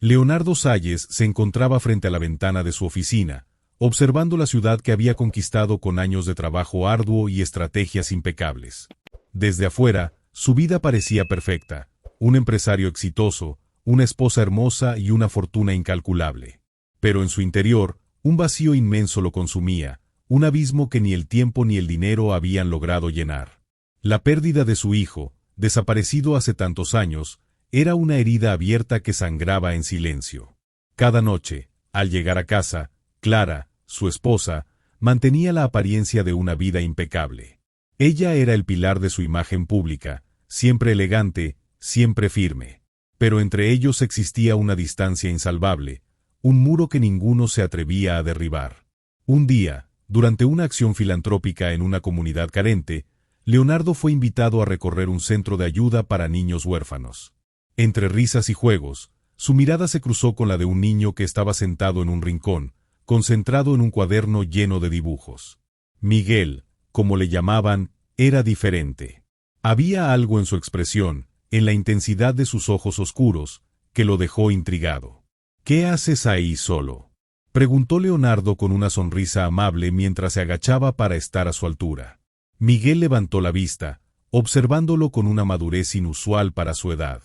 Leonardo Salles se encontraba frente a la ventana de su oficina, observando la ciudad que había conquistado con años de trabajo arduo y estrategias impecables. Desde afuera, su vida parecía perfecta: un empresario exitoso, una esposa hermosa y una fortuna incalculable. Pero en su interior, un vacío inmenso lo consumía, un abismo que ni el tiempo ni el dinero habían logrado llenar. La pérdida de su hijo, desaparecido hace tantos años, era una herida abierta que sangraba en silencio. Cada noche, al llegar a casa, Clara, su esposa, mantenía la apariencia de una vida impecable. Ella era el pilar de su imagen pública, siempre elegante, siempre firme. Pero entre ellos existía una distancia insalvable, un muro que ninguno se atrevía a derribar. Un día, durante una acción filantrópica en una comunidad carente, Leonardo fue invitado a recorrer un centro de ayuda para niños huérfanos. Entre risas y juegos, su mirada se cruzó con la de un niño que estaba sentado en un rincón, concentrado en un cuaderno lleno de dibujos. Miguel, como le llamaban, era diferente. Había algo en su expresión, en la intensidad de sus ojos oscuros, que lo dejó intrigado. «¿Qué haces ahí solo?», preguntó Leonardo con una sonrisa amable mientras se agachaba para estar a su altura. Miguel levantó la vista, observándolo con una madurez inusual para su edad.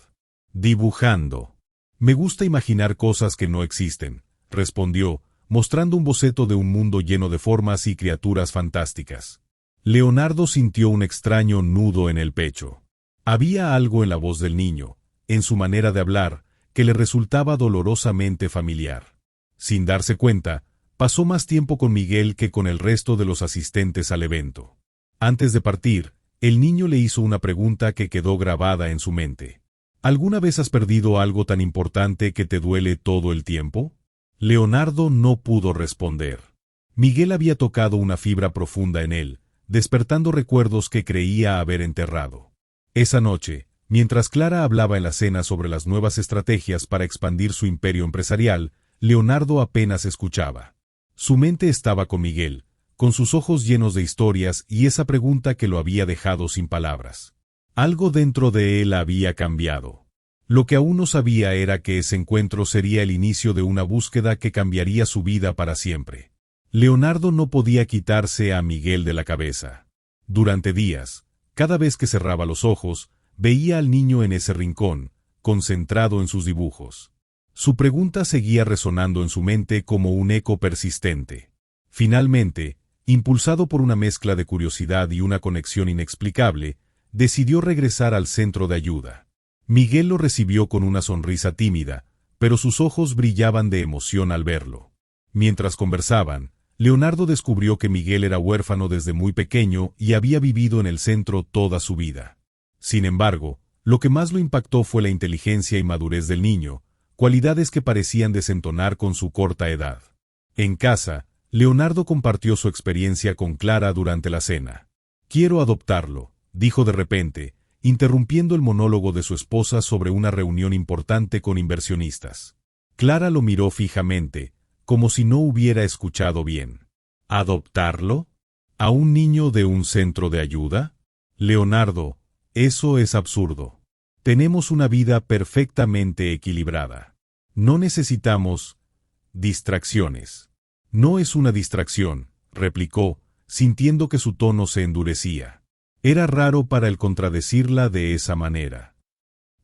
«Dibujando. Me gusta imaginar cosas que no existen», respondió, mostrando un boceto de un mundo lleno de formas y criaturas fantásticas. Leonardo sintió un extraño nudo en el pecho. Había algo en la voz del niño, en su manera de hablar, que le resultaba dolorosamente familiar. Sin darse cuenta, pasó más tiempo con Miguel que con el resto de los asistentes al evento. Antes de partir, el niño le hizo una pregunta que quedó grabada en su mente. ¿Alguna vez has perdido algo tan importante que te duele todo el tiempo? Leonardo no pudo responder. Miguel había tocado una fibra profunda en él, despertando recuerdos que creía haber enterrado. Esa noche, mientras Clara hablaba en la cena sobre las nuevas estrategias para expandir su imperio empresarial, Leonardo apenas escuchaba. Su mente estaba con Miguel, con sus ojos llenos de historias y esa pregunta que lo había dejado sin palabras. Algo dentro de él había cambiado. Lo que aún no sabía era que ese encuentro sería el inicio de una búsqueda que cambiaría su vida para siempre. Leonardo no podía quitarse a Miguel de la cabeza. Durante días, cada vez que cerraba los ojos, veía al niño en ese rincón, concentrado en sus dibujos. Su pregunta seguía resonando en su mente como un eco persistente. Finalmente, impulsado por una mezcla de curiosidad y una conexión inexplicable, decidió regresar al centro de ayuda. Miguel lo recibió con una sonrisa tímida, pero sus ojos brillaban de emoción al verlo. Mientras conversaban, Leonardo descubrió que Miguel era huérfano desde muy pequeño y había vivido en el centro toda su vida. Sin embargo, lo que más lo impactó fue la inteligencia y madurez del niño, cualidades que parecían desentonar con su corta edad. En casa, Leonardo compartió su experiencia con Clara durante la cena. «Quiero adoptarlo», dijo de repente, interrumpiendo el monólogo de su esposa sobre una reunión importante con inversionistas. Clara lo miró fijamente, como si no hubiera escuchado bien. ¿Adoptarlo? ¿A un niño de un centro de ayuda? Leonardo, eso es absurdo. Tenemos una vida perfectamente equilibrada. No necesitamos distracciones. No es una distracción, replicó, sintiendo que su tono se endurecía. Era raro para él contradecirla de esa manera.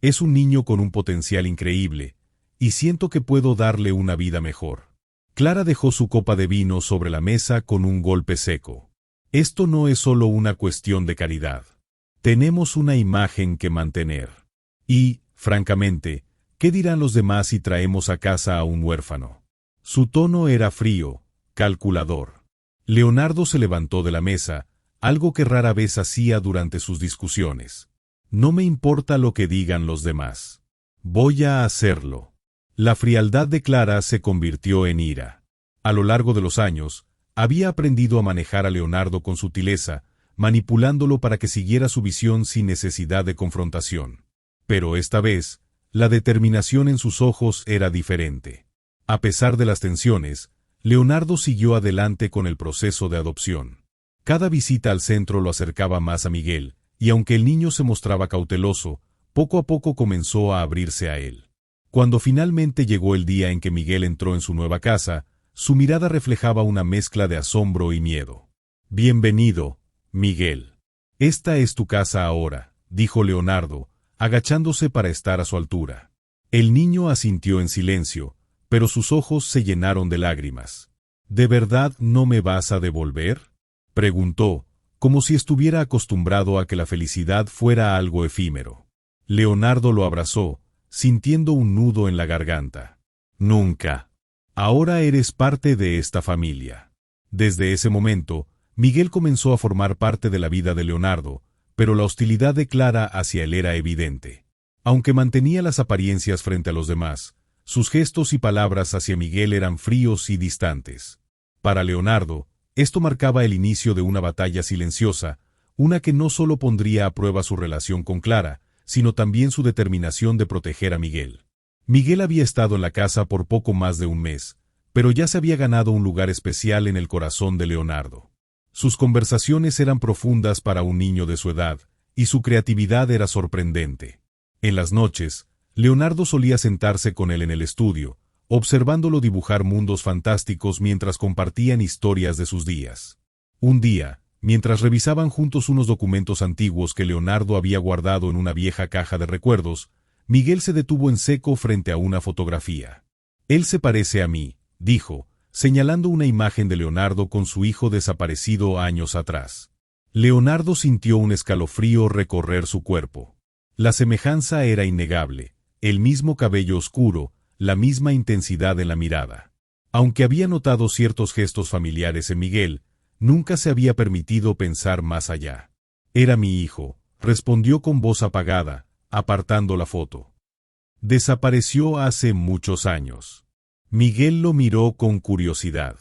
Es un niño con un potencial increíble, y siento que puedo darle una vida mejor. Clara dejó su copa de vino sobre la mesa con un golpe seco. Esto no es solo una cuestión de caridad. Tenemos una imagen que mantener. Y, francamente, ¿qué dirán los demás si traemos a casa a un huérfano? Su tono era frío, calculador. Leonardo se levantó de la mesa, algo que rara vez hacía durante sus discusiones. No me importa lo que digan los demás. Voy a hacerlo. La frialdad de Clara se convirtió en ira. A lo largo de los años, había aprendido a manejar a Leonardo con sutileza, manipulándolo para que siguiera su visión sin necesidad de confrontación. Pero esta vez, la determinación en sus ojos era diferente. A pesar de las tensiones, Leonardo siguió adelante con el proceso de adopción. Cada visita al centro lo acercaba más a Miguel, y aunque el niño se mostraba cauteloso, poco a poco comenzó a abrirse a él. Cuando finalmente llegó el día en que Miguel entró en su nueva casa, su mirada reflejaba una mezcla de asombro y miedo. «Bienvenido, Miguel. Esta es tu casa ahora», dijo Leonardo, agachándose para estar a su altura. El niño asintió en silencio, pero sus ojos se llenaron de lágrimas. «¿De verdad no me vas a devolver?», preguntó, como si estuviera acostumbrado a que la felicidad fuera algo efímero. Leonardo lo abrazó, sintiendo un nudo en la garganta. «Nunca. Ahora eres parte de esta familia». Desde ese momento, Miguel comenzó a formar parte de la vida de Leonardo, pero la hostilidad de Clara hacia él era evidente. Aunque mantenía las apariencias frente a los demás, sus gestos y palabras hacia Miguel eran fríos y distantes. Para Leonardo, esto marcaba el inicio de una batalla silenciosa, una que no solo pondría a prueba su relación con Clara, sino también su determinación de proteger a Miguel. Miguel había estado en la casa por poco más de un mes, pero ya se había ganado un lugar especial en el corazón de Leonardo. Sus conversaciones eran profundas para un niño de su edad, y su creatividad era sorprendente. En las noches, Leonardo solía sentarse con él en el estudio, observándolo dibujar mundos fantásticos mientras compartían historias de sus días. Un día, mientras revisaban juntos unos documentos antiguos que Leonardo había guardado en una vieja caja de recuerdos, Miguel se detuvo en seco frente a una fotografía. «Él se parece a mí», dijo, señalando una imagen de Leonardo con su hijo desaparecido años atrás. Leonardo sintió un escalofrío recorrer su cuerpo. La semejanza era innegable, el mismo cabello oscuro, la misma intensidad en la mirada. Aunque había notado ciertos gestos familiares en Miguel, nunca se había permitido pensar más allá. «Era mi hijo», respondió con voz apagada, apartando la foto. «Desapareció hace muchos años». Miguel lo miró con curiosidad.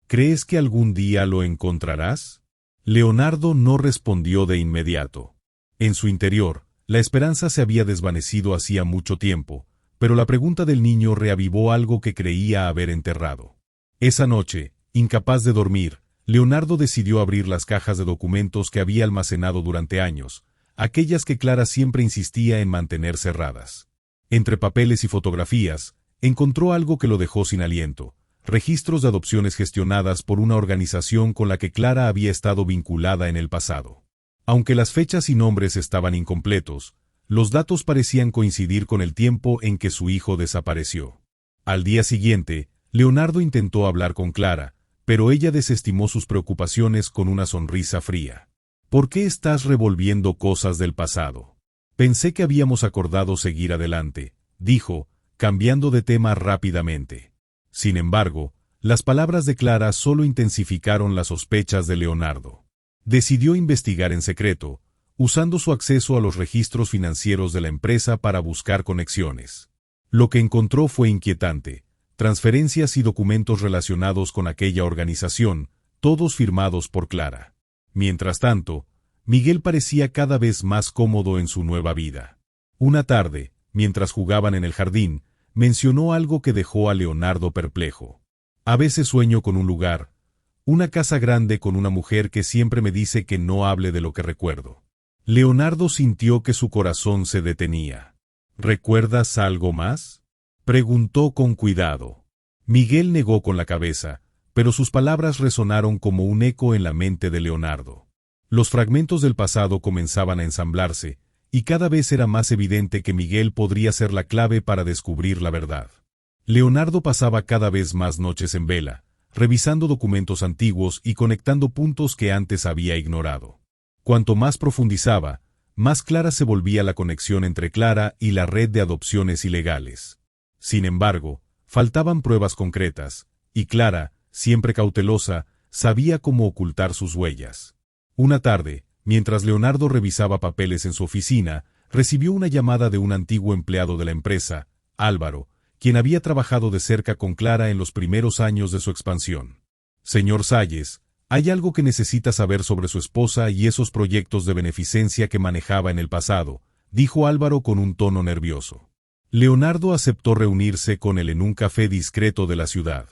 «¿Crees que algún día lo encontrarás?». Leonardo no respondió de inmediato. En su interior, la esperanza se había desvanecido hacía mucho tiempo, pero la pregunta del niño reavivó algo que creía haber enterrado. Esa noche, incapaz de dormir, Leonardo decidió abrir las cajas de documentos que había almacenado durante años, aquellas que Clara siempre insistía en mantener cerradas. Entre papeles y fotografías, encontró algo que lo dejó sin aliento: registros de adopciones gestionadas por una organización con la que Clara había estado vinculada en el pasado. Aunque las fechas y nombres estaban incompletos, los datos parecían coincidir con el tiempo en que su hijo desapareció. Al día siguiente, Leonardo intentó hablar con Clara, pero ella desestimó sus preocupaciones con una sonrisa fría. «¿Por qué estás revolviendo cosas del pasado? Pensé que habíamos acordado seguir adelante», dijo, cambiando de tema rápidamente. Sin embargo, las palabras de Clara solo intensificaron las sospechas de Leonardo. Decidió investigar en secreto, usando su acceso a los registros financieros de la empresa para buscar conexiones. Lo que encontró fue inquietante: transferencias y documentos relacionados con aquella organización, todos firmados por Clara. Mientras tanto, Miguel parecía cada vez más cómodo en su nueva vida. Una tarde, mientras jugaban en el jardín, mencionó algo que dejó a Leonardo perplejo. «A veces sueño con un lugar, una casa grande con una mujer que siempre me dice que no hable de lo que recuerdo». Leonardo sintió que su corazón se detenía. «¿Recuerdas algo más?», preguntó con cuidado. Miguel negó con la cabeza, pero sus palabras resonaron como un eco en la mente de Leonardo. Los fragmentos del pasado comenzaban a ensamblarse, y cada vez era más evidente que Miguel podría ser la clave para descubrir la verdad. Leonardo pasaba cada vez más noches en vela, revisando documentos antiguos y conectando puntos que antes había ignorado. Cuanto más profundizaba, más clara se volvía la conexión entre Clara y la red de adopciones ilegales. Sin embargo, faltaban pruebas concretas, y Clara, siempre cautelosa, sabía cómo ocultar sus huellas. Una tarde, mientras Leonardo revisaba papeles en su oficina, recibió una llamada de un antiguo empleado de la empresa, Álvaro, quien había trabajado de cerca con Clara en los primeros años de su expansión. «Señor Salles, hay algo que necesita saber sobre su esposa y esos proyectos de beneficencia que manejaba en el pasado», dijo Álvaro con un tono nervioso. Leonardo aceptó reunirse con él en un café discreto de la ciudad.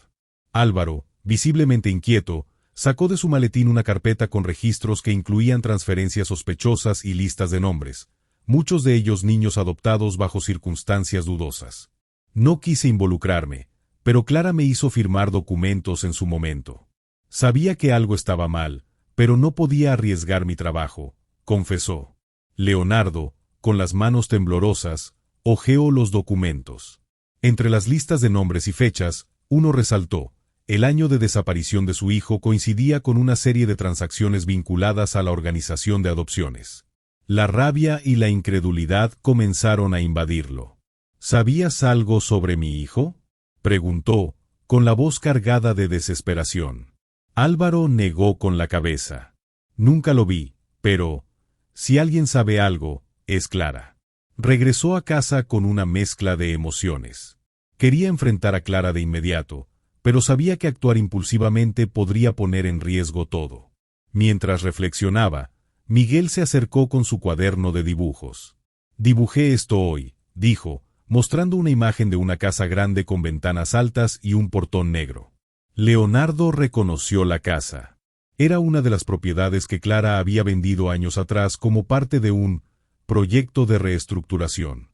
Álvaro, visiblemente inquieto, sacó de su maletín una carpeta con registros que incluían transferencias sospechosas y listas de nombres, muchos de ellos niños adoptados bajo circunstancias dudosas. No quise involucrarme, pero Clara me hizo firmar documentos en su momento. Sabía que algo estaba mal, pero no podía arriesgar mi trabajo, confesó. Leonardo, con las manos temblorosas, hojeó los documentos. Entre las listas de nombres y fechas, uno resaltó: el año de desaparición de su hijo coincidía con una serie de transacciones vinculadas a la organización de adopciones. La rabia y la incredulidad comenzaron a invadirlo. ¿Sabías algo sobre mi hijo?, preguntó, con la voz cargada de desesperación. Álvaro negó con la cabeza. Nunca lo vi, pero, si alguien sabe algo, es Clara. Regresó a casa con una mezcla de emociones. Quería enfrentar a Clara de inmediato, pero sabía que actuar impulsivamente podría poner en riesgo todo. Mientras reflexionaba, Miguel se acercó con su cuaderno de dibujos. «Dibujé esto hoy», dijo, mostrando una imagen de una casa grande con ventanas altas y un portón negro. Leonardo reconoció la casa. Era una de las propiedades que Clara había vendido años atrás como parte de un proyecto de reestructuración.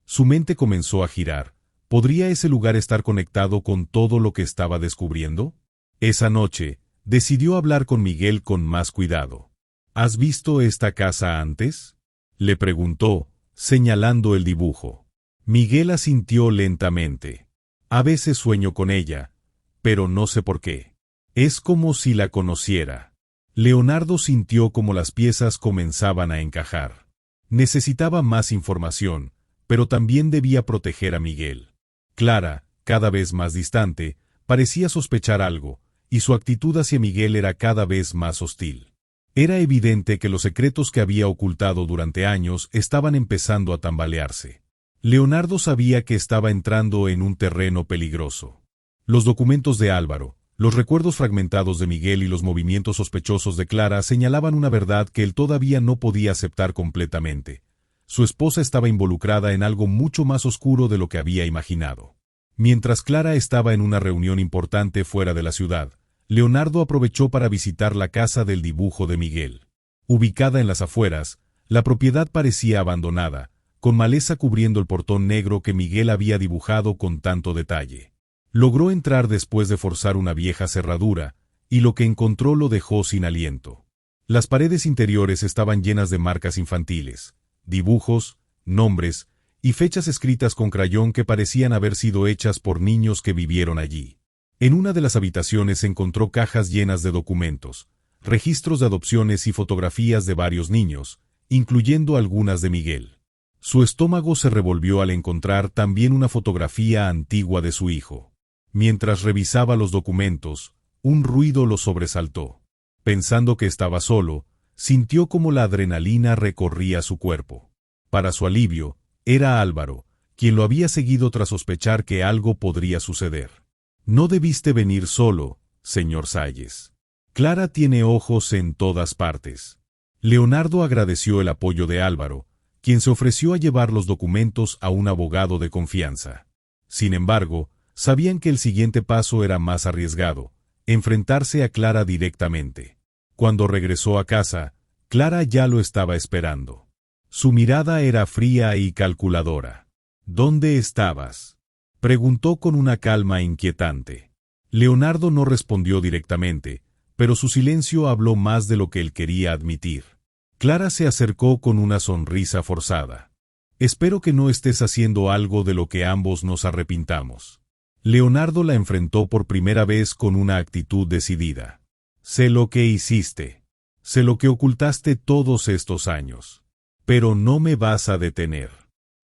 Su mente comenzó a girar. ¿Podría ese lugar estar conectado con todo lo que estaba descubriendo? Esa noche, decidió hablar con Miguel con más cuidado. ¿Has visto esta casa antes?, le preguntó, señalando el dibujo. Miguel asintió lentamente. A veces sueño con ella, pero no sé por qué. Es como si la conociera. Leonardo sintió como las piezas comenzaban a encajar. Necesitaba más información, pero también debía proteger a Miguel. Clara, cada vez más distante, parecía sospechar algo, y su actitud hacia Miguel era cada vez más hostil. Era evidente que los secretos que había ocultado durante años estaban empezando a tambalearse. Leonardo sabía que estaba entrando en un terreno peligroso. Los documentos de Álvaro, los recuerdos fragmentados de Miguel y los movimientos sospechosos de Clara señalaban una verdad que él todavía no podía aceptar completamente. Su esposa estaba involucrada en algo mucho más oscuro de lo que había imaginado. Mientras Clara estaba en una reunión importante fuera de la ciudad, Leonardo aprovechó para visitar la casa del dibujo de Miguel. Ubicada en las afueras, la propiedad parecía abandonada, con maleza cubriendo el portón negro que Miguel había dibujado con tanto detalle. Logró entrar después de forzar una vieja cerradura, y lo que encontró lo dejó sin aliento. Las paredes interiores estaban llenas de marcas infantiles, dibujos, nombres y fechas escritas con crayón que parecían haber sido hechas por niños que vivieron allí. En una de las habitaciones encontró cajas llenas de documentos, registros de adopciones y fotografías de varios niños, incluyendo algunas de Miguel. Su estómago se revolvió al encontrar también una fotografía antigua de su hijo. Mientras revisaba los documentos, un ruido lo sobresaltó. Pensando que estaba solo, sintió como la adrenalina recorría su cuerpo. Para su alivio, era Álvaro, quien lo había seguido tras sospechar que algo podría suceder. «No debiste venir solo, señor Salles. Clara tiene ojos en todas partes». Leonardo agradeció el apoyo de Álvaro, quien se ofreció a llevar los documentos a un abogado de confianza. Sin embargo, sabían que el siguiente paso era más arriesgado: enfrentarse a Clara directamente. Cuando regresó a casa, Clara ya lo estaba esperando. Su mirada era fría y calculadora. «¿Dónde estabas?», preguntó con una calma inquietante. Leonardo no respondió directamente, pero su silencio habló más de lo que él quería admitir. Clara se acercó con una sonrisa forzada. «Espero que no estés haciendo algo de lo que ambos nos arrepintamos». Leonardo la enfrentó por primera vez con una actitud decidida. «Sé lo que hiciste. Sé lo que ocultaste todos estos años. Pero no me vas a detener».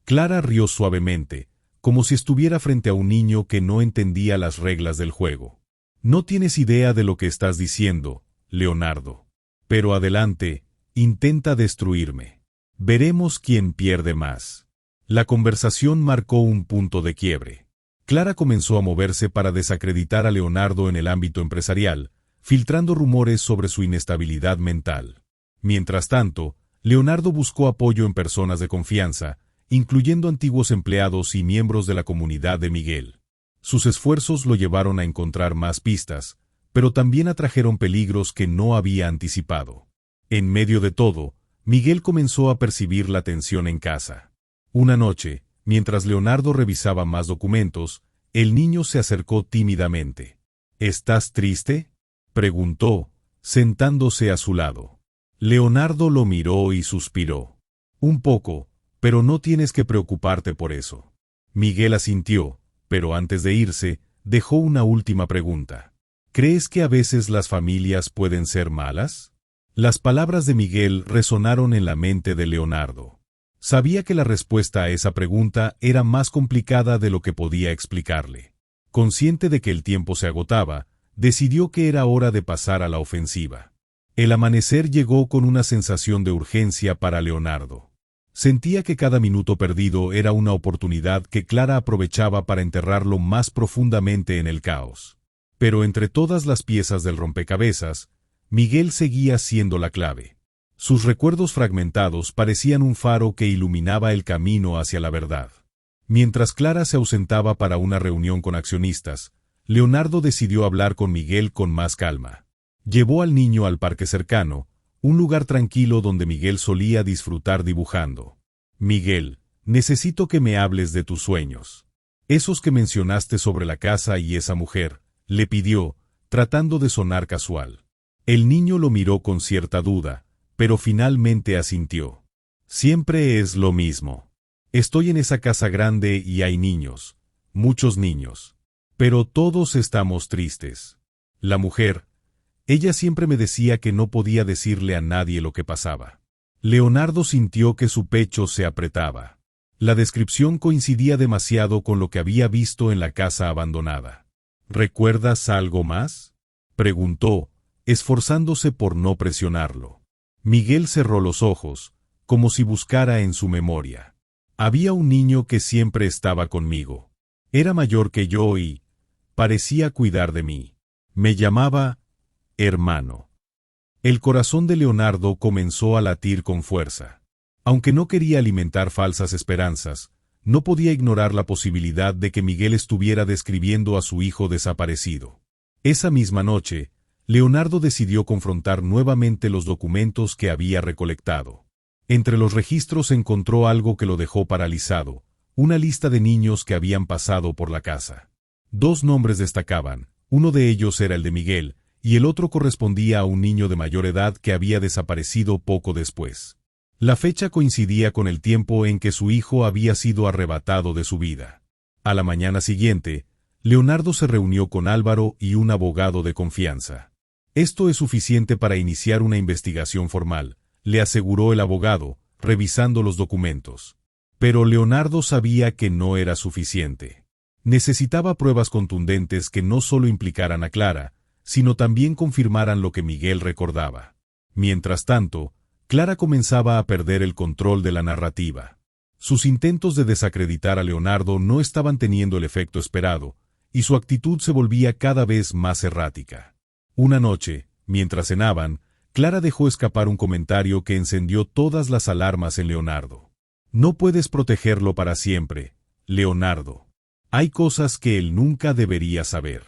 Clara rió suavemente, como si estuviera frente a un niño que no entendía las reglas del juego. «No tienes idea de lo que estás diciendo, Leonardo. Pero adelante, intenta destruirme. Veremos quién pierde más». La conversación marcó un punto de quiebre. Clara comenzó a moverse para desacreditar a Leonardo en el ámbito empresarial, filtrando rumores sobre su inestabilidad mental. Mientras tanto, Leonardo buscó apoyo en personas de confianza, incluyendo antiguos empleados y miembros de la comunidad de Miguel. Sus esfuerzos lo llevaron a encontrar más pistas, pero también atrajeron peligros que no había anticipado. En medio de todo, Miguel comenzó a percibir la tensión en casa. Una noche, Mientras Leonardo revisaba más documentos, el niño se acercó tímidamente. ¿Estás triste?, preguntó, sentándose a su lado. Leonardo lo miró y suspiró. Un poco, pero no tienes que preocuparte por eso. Miguel asintió, pero antes de irse, dejó una última pregunta. ¿Crees que a veces las familias pueden ser malas? Las palabras de Miguel resonaron en la mente de Leonardo. Sabía que la respuesta a esa pregunta era más complicada de lo que podía explicarle. Consciente de que el tiempo se agotaba, decidió que era hora de pasar a la ofensiva. El amanecer llegó con una sensación de urgencia para Leonardo. Sentía que cada minuto perdido era una oportunidad que Clara aprovechaba para enterrarlo más profundamente en el caos. Pero entre todas las piezas del rompecabezas, Miguel seguía siendo la clave. Sus recuerdos fragmentados parecían un faro que iluminaba el camino hacia la verdad. Mientras Clara se ausentaba para una reunión con accionistas, Leonardo decidió hablar con Miguel con más calma. Llevó al niño al parque cercano, un lugar tranquilo donde Miguel solía disfrutar dibujando. Miguel, necesito que me hables de tus sueños. Esos que mencionaste sobre la casa y esa mujer, le pidió, tratando de sonar casual. El niño lo miró con cierta duda, pero finalmente asintió. Siempre es lo mismo. Estoy en esa casa grande y hay niños, muchos niños. Pero todos estamos tristes. La mujer, ella siempre me decía que no podía decirle a nadie lo que pasaba. Leonardo sintió que su pecho se apretaba. La descripción coincidía demasiado con lo que había visto en la casa abandonada. ¿Recuerdas algo más?, preguntó, esforzándose por no presionarlo. Miguel cerró los ojos, como si buscara en su memoria. Había un niño que siempre estaba conmigo. Era mayor que yo y parecía cuidar de mí. Me llamaba hermano. El corazón de Leonardo comenzó a latir con fuerza. Aunque no quería alimentar falsas esperanzas, no podía ignorar la posibilidad de que Miguel estuviera describiendo a su hijo desaparecido. Esa misma noche, Leonardo decidió confrontar nuevamente los documentos que había recolectado. Entre los registros encontró algo que lo dejó paralizado, una lista de niños que habían pasado por la casa. 2 nombres destacaban, uno de ellos era el de Miguel, y el otro correspondía a un niño de mayor edad que había desaparecido poco después. La fecha coincidía con el tiempo en que su hijo había sido arrebatado de su vida. A la mañana siguiente, Leonardo se reunió con Álvaro y un abogado de confianza. Esto es suficiente para iniciar una investigación formal, le aseguró el abogado, revisando los documentos. Pero Leonardo sabía que no era suficiente. Necesitaba pruebas contundentes que no solo implicaran a Clara, sino también confirmaran lo que Miguel recordaba. Mientras tanto, Clara comenzaba a perder el control de la narrativa. Sus intentos de desacreditar a Leonardo no estaban teniendo el efecto esperado, y su actitud se volvía cada vez más errática. Una noche, mientras cenaban, Clara dejó escapar un comentario que encendió todas las alarmas en Leonardo. No puedes protegerlo para siempre, Leonardo. Hay cosas que él nunca debería saber.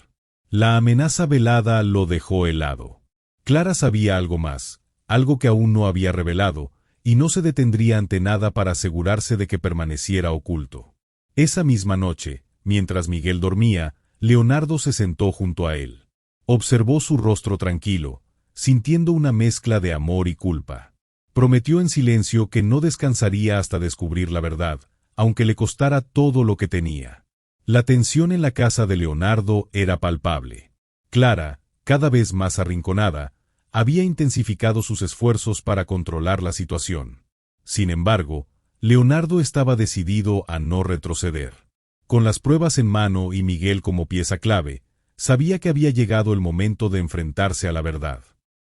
La amenaza velada lo dejó helado. Clara sabía algo más, algo que aún no había revelado, y no se detendría ante nada para asegurarse de que permaneciera oculto. Esa misma noche, mientras Miguel dormía, Leonardo se sentó junto a él. Observó su rostro tranquilo, sintiendo una mezcla de amor y culpa. Prometió en silencio que no descansaría hasta descubrir la verdad, aunque le costara todo lo que tenía. La tensión en la casa de Leonardo era palpable. Clara, cada vez más arrinconada, había intensificado sus esfuerzos para controlar la situación. Sin embargo, Leonardo estaba decidido a no retroceder. Con las pruebas en mano y Miguel como pieza clave, sabía que había llegado el momento de enfrentarse a la verdad.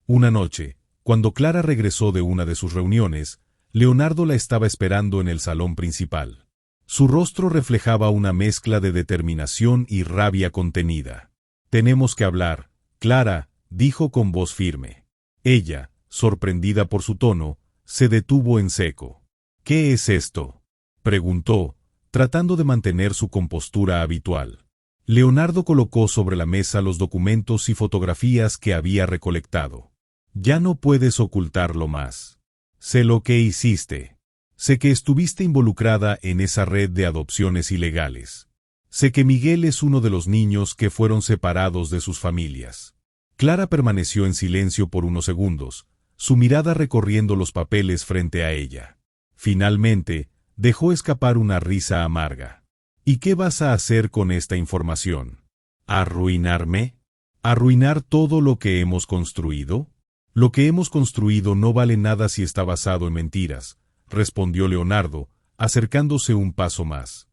Una noche, cuando Clara regresó de una de sus reuniones, Leonardo la estaba esperando en el salón principal. Su rostro reflejaba una mezcla de determinación y rabia contenida. «Tenemos que hablar, Clara», dijo con voz firme. Ella, sorprendida por su tono, se detuvo en seco. «¿Qué es esto?», preguntó, tratando de mantener su compostura habitual. Leonardo colocó sobre la mesa los documentos y fotografías que había recolectado. «Ya no puedes ocultarlo más. Sé lo que hiciste». Sé que estuviste involucrada en esa red de adopciones ilegales. Sé que Miguel es uno de los niños que fueron separados de sus familias. Clara permaneció en silencio por unos segundos, su mirada recorriendo los papeles frente a ella. Finalmente, dejó escapar una risa amarga. ¿Y qué vas a hacer con esta información? ¿Arruinarme? ¿Arruinar todo lo que hemos construido? Lo que hemos construido no vale nada si está basado en mentiras, respondió Leonardo, acercándose un paso más.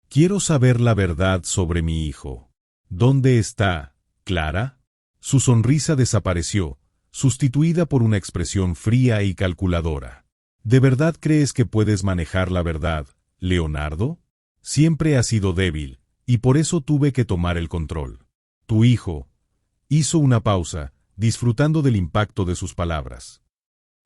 Quiero saber la verdad sobre mi hijo. ¿Dónde está, Clara? Su sonrisa desapareció, sustituida por una expresión fría y calculadora. ¿De verdad crees que puedes manejar la verdad, Leonardo? Siempre has sido débil, y por eso tuve que tomar el control. Tu hijo. Hizo una pausa, disfrutando del impacto de sus palabras.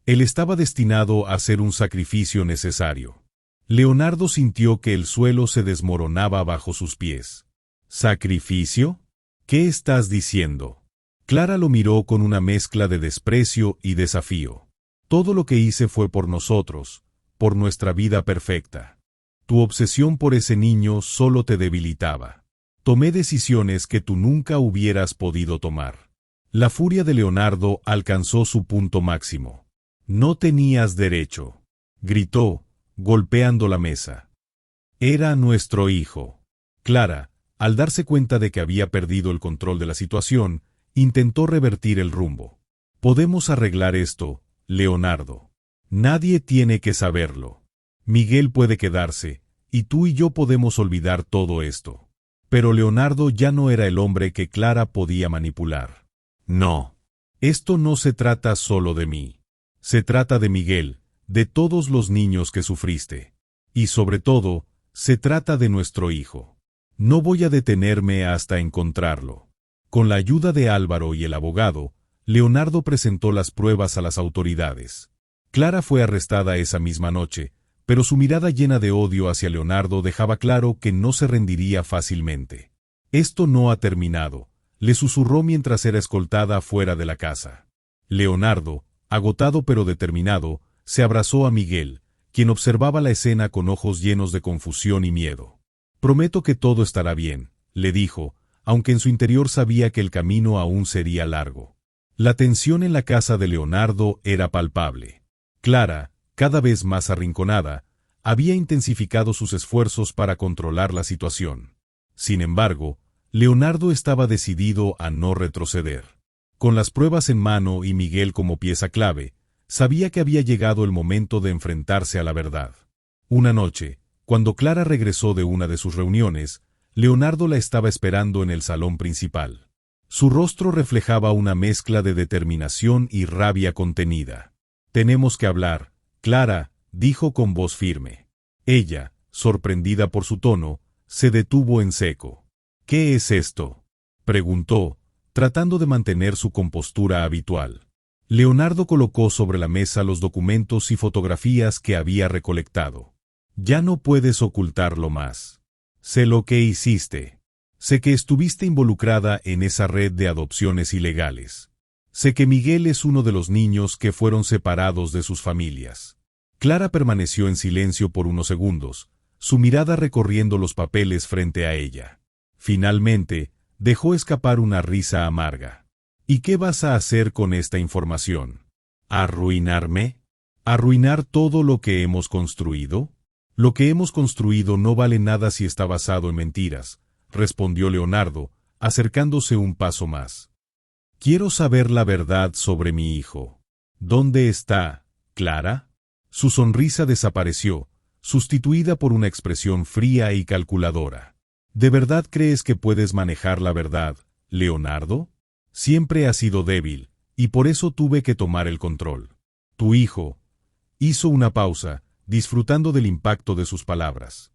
Él estaba destinado a ser un sacrificio necesario. Leonardo sintió que el suelo se desmoronaba bajo sus pies. ¿Sacrificio? ¿Qué estás diciendo? Clara lo miró con una mezcla de desprecio y desafío. Todo lo que hice fue por nosotros, por nuestra vida perfecta. Tu obsesión por ese niño solo te debilitaba. Tomé decisiones que tú nunca hubieras podido tomar. La furia de Leonardo alcanzó su punto máximo. No tenías derecho, gritó, golpeando la mesa. Era nuestro hijo. Clara, al darse cuenta de que había perdido el control de la situación, intentó revertir el rumbo. Podemos arreglar esto, Leonardo. Nadie tiene que saberlo. Miguel puede quedarse, y tú y yo podemos olvidar todo esto. Pero Leonardo ya no era el hombre que Clara podía manipular. No. Esto no se trata solo de mí. Se trata de Miguel, de todos los niños que sufriste. Y sobre todo, se trata de nuestro hijo. No voy a detenerme hasta encontrarlo. Con la ayuda de Álvaro y el abogado, Leonardo presentó las pruebas a las autoridades. Clara fue arrestada esa misma noche, pero su mirada llena de odio hacia Leonardo dejaba claro que no se rendiría fácilmente. Esto no ha terminado, le susurró mientras era escoltada fuera de la casa. Leonardo, agotado pero determinado, se abrazó a Miguel, quien observaba la escena con ojos llenos de confusión y miedo. Prometo que todo estará bien, le dijo, aunque en su interior sabía que el camino aún sería largo. La tensión en la casa de Leonardo era palpable. Clara, cada vez más arrinconada, había intensificado sus esfuerzos para controlar la situación. Sin embargo, Leonardo estaba decidido a no retroceder. Con las pruebas en mano y Miguel como pieza clave, sabía que había llegado el momento de enfrentarse a la verdad. Una noche, cuando Clara regresó de una de sus reuniones, Leonardo la estaba esperando en el salón principal. Su rostro reflejaba una mezcla de determinación y rabia contenida. «Tenemos que hablar», Clara, dijo con voz firme. Ella, sorprendida por su tono, se detuvo en seco. «¿Qué es esto?», preguntó, tratando de mantener su compostura habitual. Leonardo colocó sobre la mesa los documentos y fotografías que había recolectado. «Ya no puedes ocultarlo más. Sé lo que hiciste. Sé que estuviste involucrada en esa red de adopciones ilegales. Sé que Miguel es uno de los niños que fueron separados de sus familias». Clara permaneció en silencio por unos segundos, su mirada recorriendo los papeles frente a ella. Finalmente, dejó escapar una risa amarga. «¿Y qué vas a hacer con esta información? ¿Arruinarme? ¿Arruinar todo lo que hemos construido? Lo que hemos construido no vale nada si está basado en mentiras», respondió Leonardo, acercándose un paso más. «Quiero saber la verdad sobre mi hijo. ¿Dónde está, Clara?» Su sonrisa desapareció, sustituida por una expresión fría y calculadora. ¿De verdad crees que puedes manejar la verdad, Leonardo? Siempre has sido débil, y por eso tuve que tomar el control. Tu hijo. Hizo una pausa, disfrutando del impacto de sus palabras.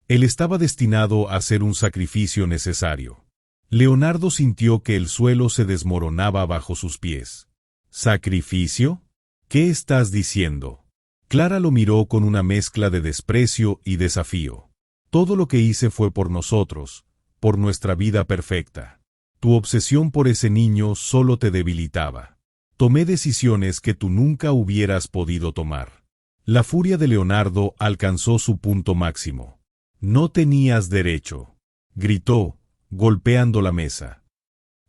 Él estaba destinado a ser un sacrificio necesario. Leonardo sintió que el suelo se desmoronaba bajo sus pies. ¿Sacrificio? ¿Qué estás diciendo? Clara lo miró con una mezcla de desprecio y desafío. Todo lo que hice fue por nosotros, por nuestra vida perfecta. Tu obsesión por ese niño solo te debilitaba. Tomé decisiones que tú nunca hubieras podido tomar. La furia de Leonardo alcanzó su punto máximo. «No tenías derecho», gritó, golpeando la mesa.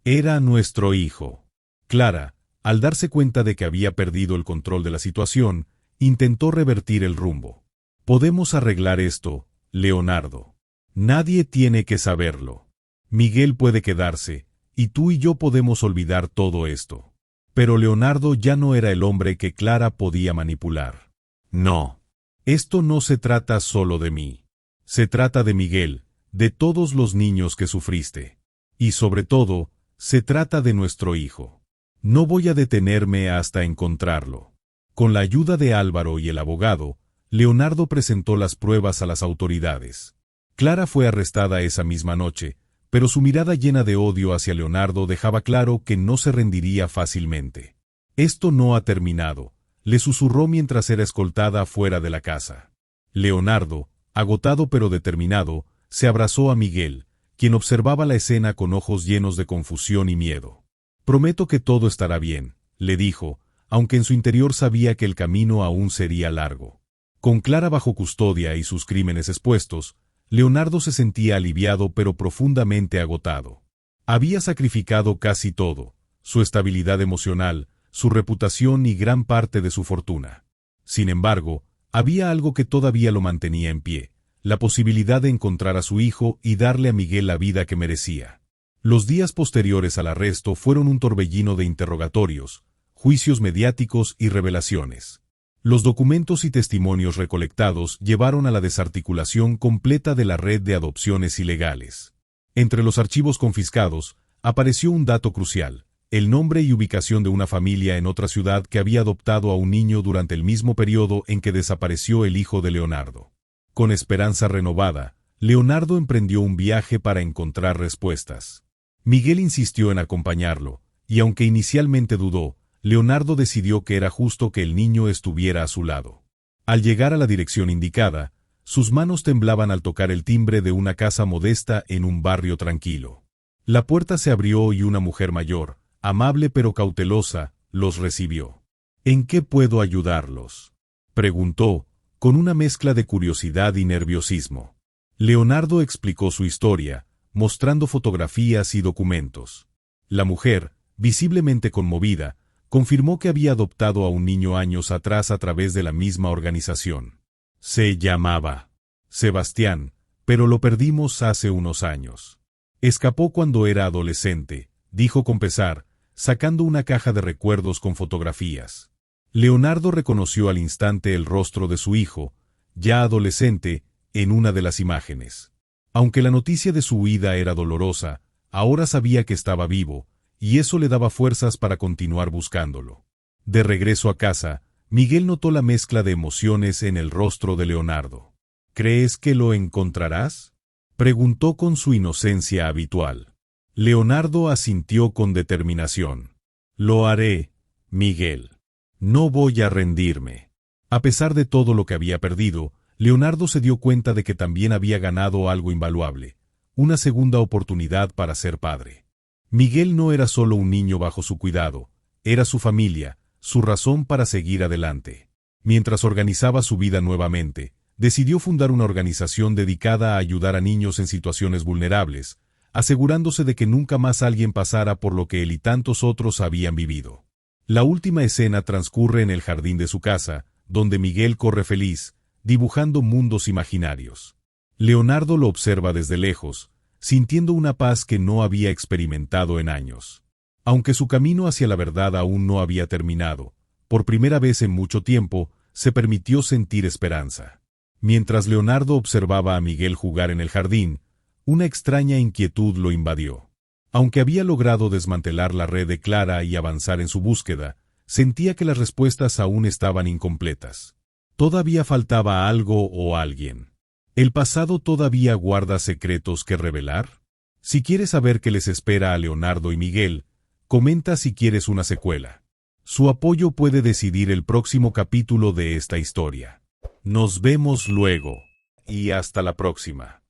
«Era nuestro hijo». Clara, al darse cuenta de que había perdido el control de la situación, intentó revertir el rumbo. «Podemos arreglar esto, Leonardo. Nadie tiene que saberlo. Miguel puede quedarse, y tú y yo podemos olvidar todo esto». Pero Leonardo ya no era el hombre que Clara podía manipular. «No. Esto no se trata solo de mí. Se trata de Miguel, de todos los niños que sufriste. Y sobre todo, se trata de nuestro hijo. No voy a detenerme hasta encontrarlo». Con la ayuda de Álvaro y el abogado, Leonardo presentó las pruebas a las autoridades. Clara fue arrestada esa misma noche, pero su mirada llena de odio hacia Leonardo dejaba claro que no se rendiría fácilmente. «Esto no ha terminado», le susurró mientras era escoltada fuera de la casa. Leonardo, agotado pero determinado, se abrazó a Miguel, quien observaba la escena con ojos llenos de confusión y miedo. «Prometo que todo estará bien», le dijo, aunque en su interior sabía que el camino aún sería largo. Con Clara bajo custodia y sus crímenes expuestos, Leonardo se sentía aliviado pero profundamente agotado. Había sacrificado casi todo: su estabilidad emocional, su reputación y gran parte de su fortuna. Sin embargo, había algo que todavía lo mantenía en pie: la posibilidad de encontrar a su hijo y darle a Miguel la vida que merecía. Los días posteriores al arresto fueron un torbellino de interrogatorios, juicios mediáticos y revelaciones. Los documentos y testimonios recolectados llevaron a la desarticulación completa de la red de adopciones ilegales. Entre los archivos confiscados, apareció un dato crucial: el nombre y ubicación de una familia en otra ciudad que había adoptado a un niño durante el mismo periodo en que desapareció el hijo de Leonardo. Con esperanza renovada, Leonardo emprendió un viaje para encontrar respuestas. Miguel insistió en acompañarlo, y aunque inicialmente dudó, Leonardo decidió que era justo que el niño estuviera a su lado. Al llegar a la dirección indicada, sus manos temblaban al tocar el timbre de una casa modesta en un barrio tranquilo. La puerta se abrió y una mujer mayor, amable pero cautelosa, los recibió. «¿En qué puedo ayudarlos?», preguntó, con una mezcla de curiosidad y nerviosismo. Leonardo explicó su historia, mostrando fotografías y documentos. La mujer, visiblemente conmovida, confirmó que había adoptado a un niño años atrás a través de la misma organización. «Se llamaba Sebastián, pero lo perdimos hace unos años. Escapó cuando era adolescente», dijo con pesar, sacando una caja de recuerdos con fotografías. Leonardo reconoció al instante el rostro de su hijo, ya adolescente, en una de las imágenes. Aunque la noticia de su huida era dolorosa, ahora sabía que estaba vivo, y eso le daba fuerzas para continuar buscándolo. De regreso a casa, Miguel notó la mezcla de emociones en el rostro de Leonardo. «¿Crees que lo encontrarás?», preguntó con su inocencia habitual. Leonardo asintió con determinación. «Lo haré, Miguel. No voy a rendirme». A pesar de todo lo que había perdido, Leonardo se dio cuenta de que también había ganado algo invaluable: una segunda oportunidad para ser padre. Miguel no era solo un niño bajo su cuidado, era su familia, su razón para seguir adelante. Mientras organizaba su vida nuevamente, decidió fundar una organización dedicada a ayudar a niños en situaciones vulnerables, asegurándose de que nunca más alguien pasara por lo que él y tantos otros habían vivido. La última escena transcurre en el jardín de su casa, donde Miguel corre feliz, dibujando mundos imaginarios. Leonardo lo observa desde lejos, sintiendo una paz que no había experimentado en años. Aunque su camino hacia la verdad aún no había terminado, por primera vez en mucho tiempo, se permitió sentir esperanza. Mientras Leonardo observaba a Miguel jugar en el jardín, una extraña inquietud lo invadió. Aunque había logrado desmantelar la red de Clara y avanzar en su búsqueda, sentía que las respuestas aún estaban incompletas. Todavía faltaba algo o alguien. ¿El pasado todavía guarda secretos que revelar? Si quieres saber qué les espera a Leonardo y Miguel, comenta si quieres una secuela. Su apoyo puede decidir el próximo capítulo de esta historia. Nos vemos luego, y hasta la próxima.